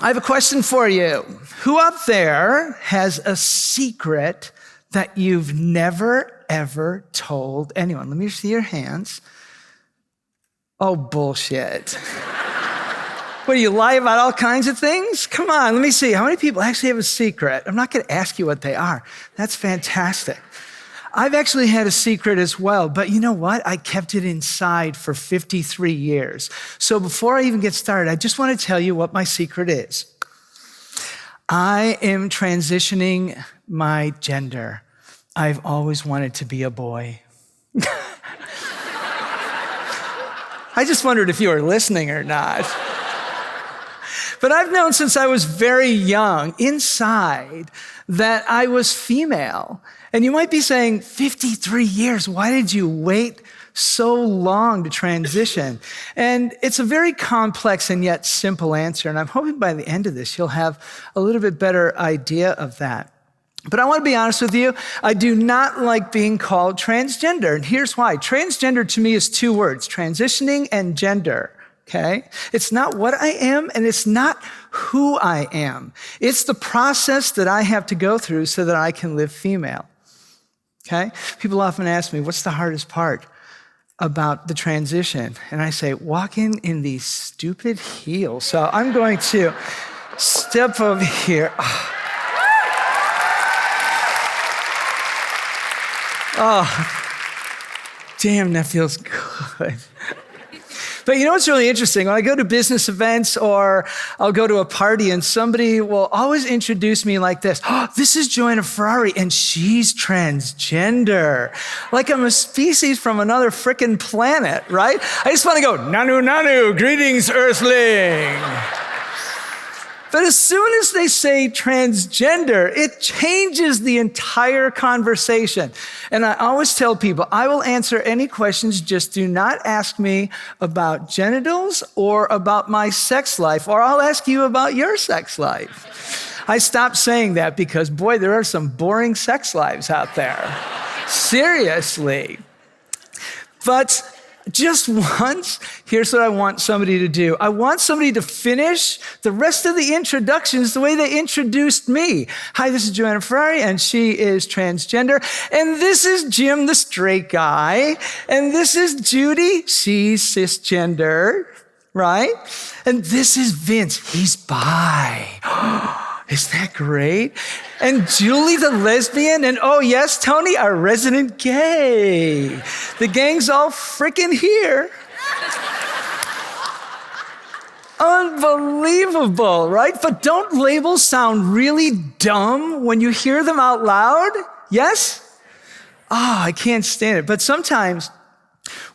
I have a question for you. Who out there has a secret that you've never, ever told anyone? Let me see your hands. Oh, bullshit. What, do you lie about all kinds of things? Come on, let me see. How many people actually have a secret? I'm not going to ask you what they are. That's fantastic. I've actually had a secret as well, but you know what? I kept it inside for 53 years. So before I even get started, I just want to tell you what my secret is. I am transitioning my gender. I've always wanted to be a boy. I just wondered if you were listening or not. But I've known since I was very young, inside, that I was female. And you might be saying, 53 years, why did you wait so long to transition? And it's a very complex and yet simple answer. And I'm hoping by the end of this, you'll have a little bit better idea of that. But I want to be honest with you, I do not like being called transgender. And here's why. Transgender to me is two words, transitioning and gender. Okay? It's not what I am, and it's not who I am. It's the process that I have to go through so that I can live female. Okay? People often ask me, what's the hardest part about the transition? And I say, walking in these stupid heels. So I'm going to step over here. Oh, damn, that feels good. But you know what's really interesting? When I go to business events or I'll go to a party and somebody will always introduce me like this. Oh, this is JoAnna Ferrari and she's transgender. Like I'm a species from another frickin' planet, right? I just want to go, nanu, nanu, greetings, earthling. But as soon as they say transgender, it changes the entire conversation. And I always tell people, I will answer any questions, just do not ask me about genitals or about my sex life, or I'll ask you about your sex life. I stopped saying that because, boy, there are some boring sex lives out there. Seriously. But just once, here's what I want somebody to do. I want somebody to finish the rest of the introductions the way they introduced me. Hi, this is JoAnna Ferrari, and she is transgender. And this is Jim, the straight guy. And this is Judy, she's cisgender, right? And this is Vince, he's bi. Isn't that great? And Julie, the lesbian, and oh yes, Tony, our resident gay. The gang's all freaking here. Unbelievable, right? But don't labels sound really dumb when you hear them out loud? Yes? Oh, I can't stand it. But sometimes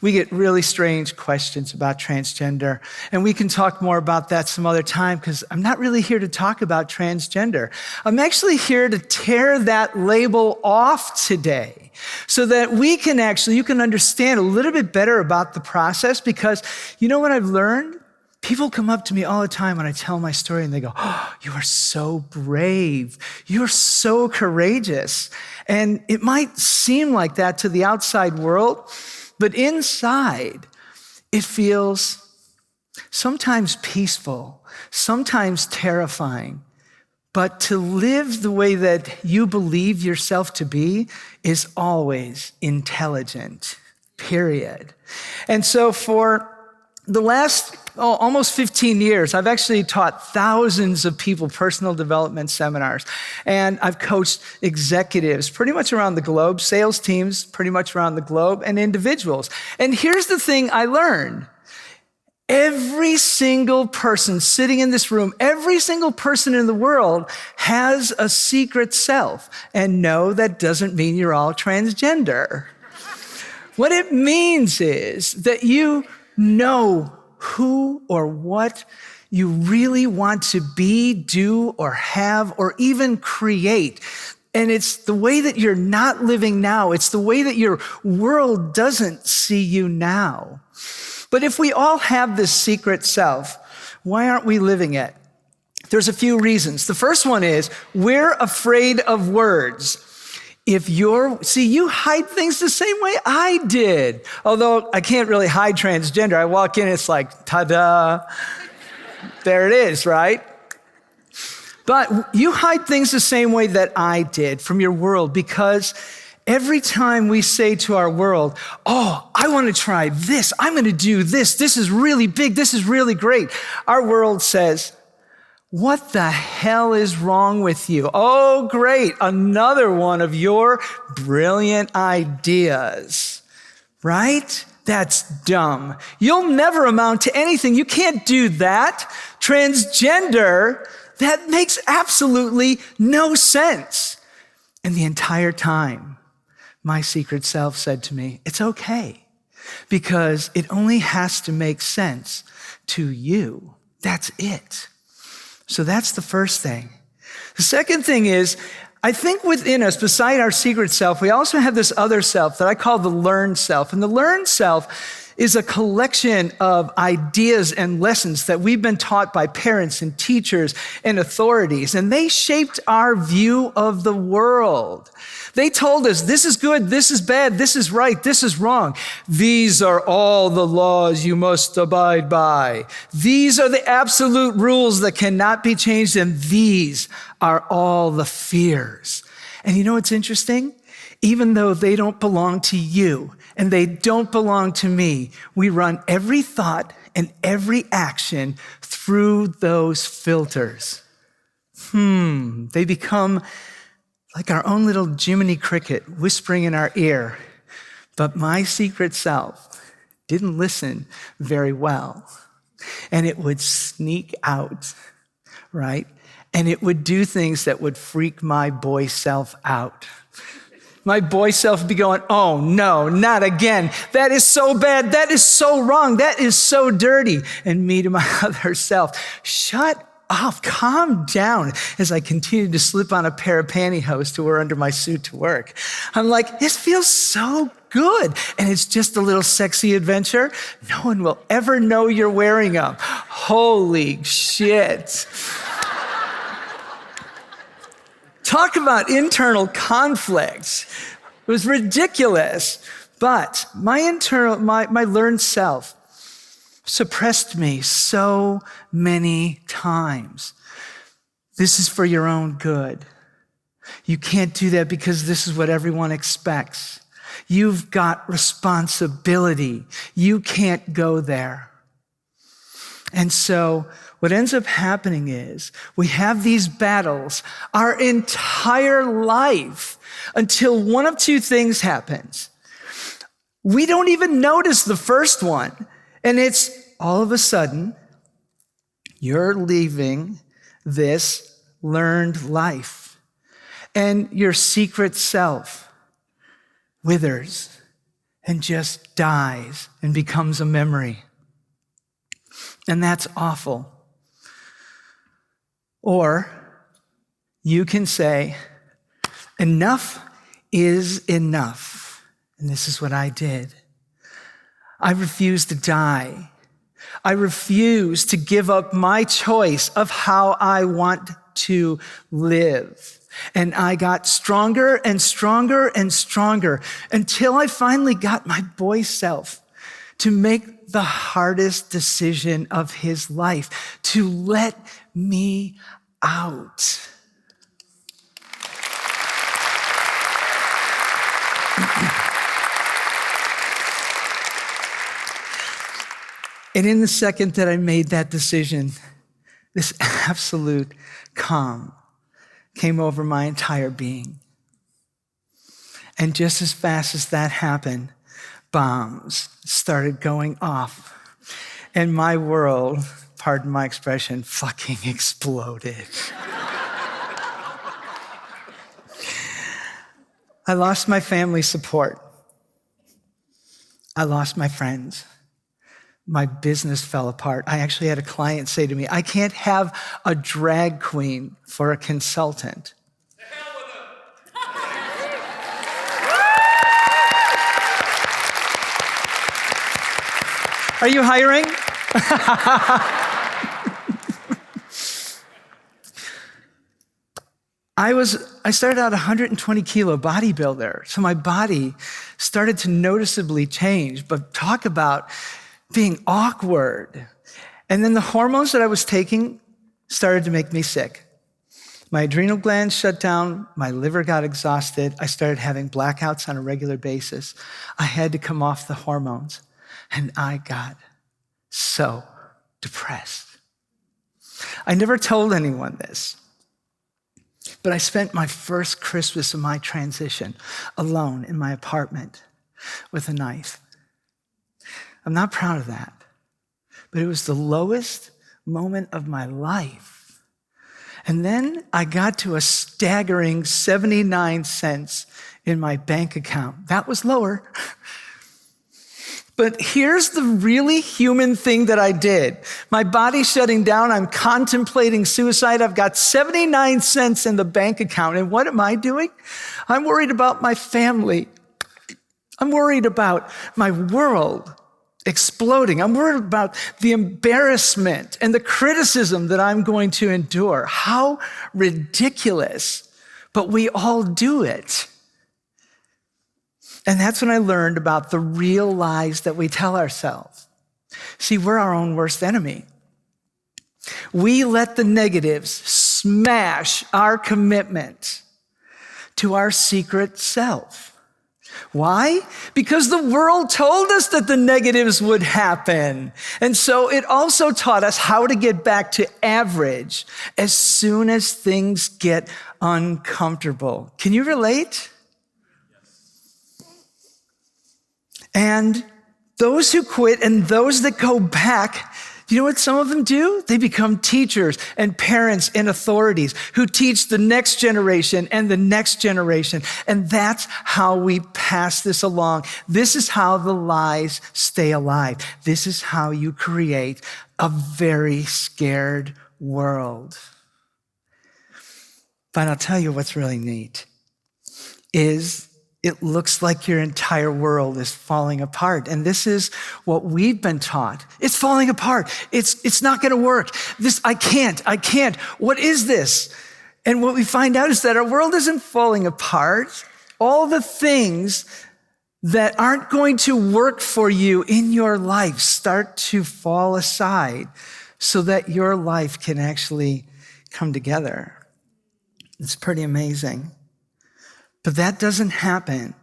we get really strange questions about transgender, and we can talk more about that some other time because I'm not really here to talk about transgender. I'm actually here to tear that label off today so that you can understand a little bit better about the process, because you know what I've learned? People come up to me all the time when I tell my story and they go, oh, you are so brave. You're so courageous. And it might seem like that to the outside world, but inside, it feels sometimes peaceful, sometimes terrifying. But to live the way that you believe yourself to be is always intelligent, period. And so for the last almost 15 years, I've actually taught thousands of people personal development seminars. And I've coached executives pretty much around the globe, sales teams pretty much around the globe, and individuals. And here's the thing I learned. Every single person sitting in this room, every single person in the world has a secret self. And no, that doesn't mean you're all transgender. What it means is that you know who or what you really want to be, do, or have, or even create. And it's the way that you're not living now. It's the way that your world doesn't see you now. But if we all have this secret self, why aren't we living it? There's a few reasons. The first one is we're afraid of words. You hide things the same way I did. Although I can't really hide transgender. I walk in, it's like, ta-da. There it is, right? But you hide things the same way that I did from your world, because every time we say to our world, oh, I want to try this, I'm going to do this, this is really big, this is really great, our world says, what the hell is wrong with you? Oh, great, another one of your brilliant ideas, right? That's dumb. You'll never amount to anything. You can't do that. Transgender, that makes absolutely no sense. And the entire time, my secret self said to me, it's okay, because it only has to make sense to you. That's it. So that's the first thing. The second thing is, I think within us, beside our secret self, we also have this other self that I call the learned self. And the learned self is a collection of ideas and lessons that we've been taught by parents and teachers and authorities. And they shaped our view of the world. They told us, this is good, this is bad, this is right, this is wrong. These are all the laws you must abide by. These are the absolute rules that cannot be changed, and these are all the fears. And you know what's interesting? Even though they don't belong to you and they don't belong to me, we run every thought and every action through those filters. They become like our own little Jiminy Cricket whispering in our ear. But my secret self didn't listen very well. And it would sneak out, right? And it would do things that would freak my boy self out. My boy self would be going, oh no, not again. That is so bad. That is so wrong. That is so dirty. And me to my other self, shut up, calm down, as I continue to slip on a pair of pantyhose to wear under my suit to work. I'm like, this feels so good. And it's just a little sexy adventure. No one will ever know you're wearing them. Holy shit. Talk about internal conflicts. It was ridiculous. But my learned self suppressed me so many times. This is for your own good. You can't do that because this is what everyone expects. You've got responsibility. You can't go there. And so what ends up happening is we have these battles our entire life until one of two things happens. We don't even notice the first one. And it's all of a sudden, you're leaving this learned life. And your secret self withers and just dies and becomes a memory. And that's awful. Or you can say, enough is enough. And this is what I did. I refuse to die. I refuse to give up my choice of how I want to live. And I got stronger and stronger and stronger until I finally got my boy self to make the hardest decision of his life, to let me out. And in the second that I made that decision, this absolute calm came over my entire being. And just as fast as that happened, bombs started going off. And my world, pardon my expression, fucking exploded. I lost my family support. I lost my friends. My business fell apart. I actually had a client say to me, I can't have a drag queen for a consultant. The hell with them. Are you hiring? I started out a 120 kilo bodybuilder. So my body started to noticeably change, but talk about being awkward. And then the hormones that I was taking started to make me sick. My adrenal glands shut down. My liver got exhausted. I started having blackouts on a regular basis. I had to come off the hormones. And I got so depressed. I never told anyone this, but I spent my first Christmas of my transition alone in my apartment with a knife. I'm not proud of that, but it was the lowest moment of my life. And then I got to a staggering 79 cents in my bank account. That was lower. But here's the really human thing that I did. My body's shutting down. I'm contemplating suicide. I've got 79 cents in the bank account. And what am I doing? I'm worried about my family. I'm worried about my world exploding. I'm worried about the embarrassment and the criticism that I'm going to endure. How ridiculous. But we all do it. And that's when I learned about the real lies that we tell ourselves. See, we're our own worst enemy. We let the negatives smash our commitment to our secret self. Why? Because the world told us that the negatives would happen. And so it also taught us how to get back to average as soon as things get uncomfortable. Can you relate? And those who quit and those that go back, you know what some of them do? They become teachers and parents and authorities who teach the next generation and the next generation. And that's how we pass this along. This is how the lies stay alive. This is how you create a very scared world. But I'll tell you what's really neat is it looks like your entire world is falling apart. And this is what we've been taught. It's falling apart. It's not going to work. I can't. What is this? And what we find out is that our world isn't falling apart. All the things that aren't going to work for you in your life start to fall aside so that your life can actually come together. It's pretty amazing. But that doesn't happen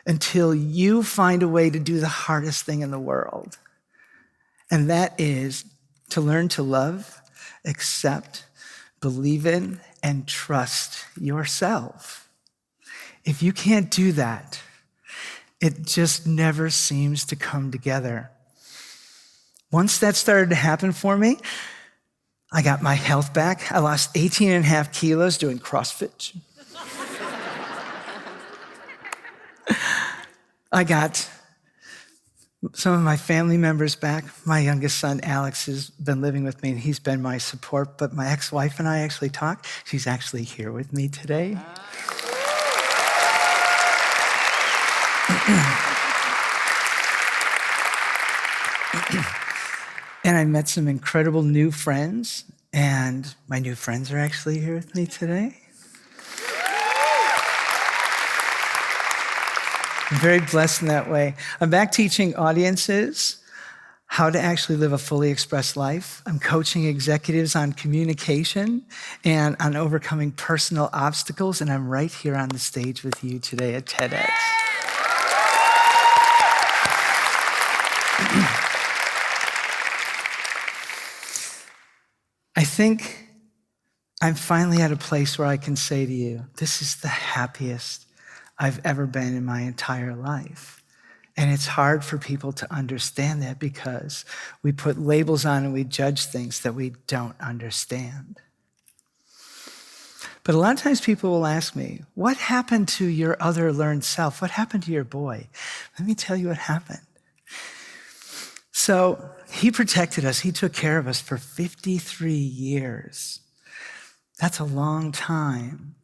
until you find a way to do the hardest thing in the world. And that is to learn to love, accept, believe in, and trust yourself. If you can't do that, it just never seems to come together. Once that started to happen for me, I got my health back. I lost 18 and a half kilos doing CrossFit. I got some of my family members back. My youngest son, Alex, has been living with me, and he's been my support. But my ex-wife and I actually talked. She's actually here with me today. And I met some incredible new friends, and my new friends are actually here with me today. I'm very blessed in that way. I'm back teaching audiences how to actually live a fully expressed life. I'm coaching executives on communication and on overcoming personal obstacles, and I'm right here on the stage with you today at TEDx. I think I'm finally at a place where I can say to you, this is the happiest I've ever been in my entire life. And it's hard for people to understand that because we put labels on and we judge things that we don't understand. But a lot of times people will ask me, what happened to your other learned self? What happened to your boy? Let me tell you what happened. So he protected us. He took care of us for 53 years. That's a long time.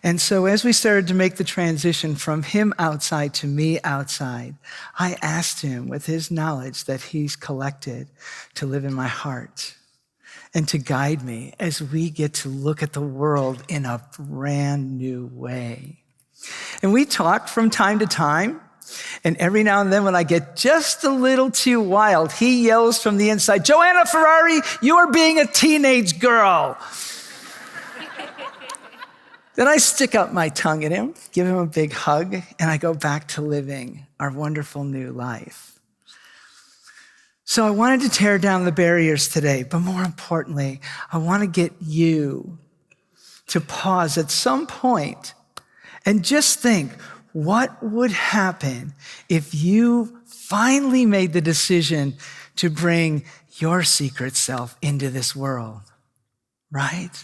And so as we started to make the transition from him outside to me outside, I asked him with his knowledge that he's collected to live in my heart and to guide me as we get to look at the world in a brand new way. And we talk from time to time, and every now and then when I get just a little too wild, he yells from the inside, "JoAnna Ferrari, you are being a teenage girl." Then I stick up my tongue at him, give him a big hug, and I go back to living our wonderful new life. So I wanted to tear down the barriers today, but more importantly, I want to get you to pause at some point and just think, what would happen if you finally made the decision to bring your secret self into this world, right?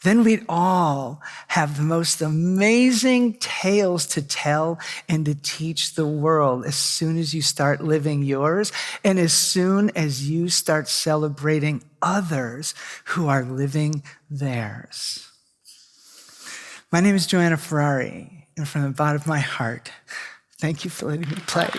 Then we'd all have the most amazing tales to tell and to teach the world as soon as you start living yours and as soon as you start celebrating others who are living theirs. My name is JoAnna Ferrari, and from the bottom of my heart, thank you for letting me play.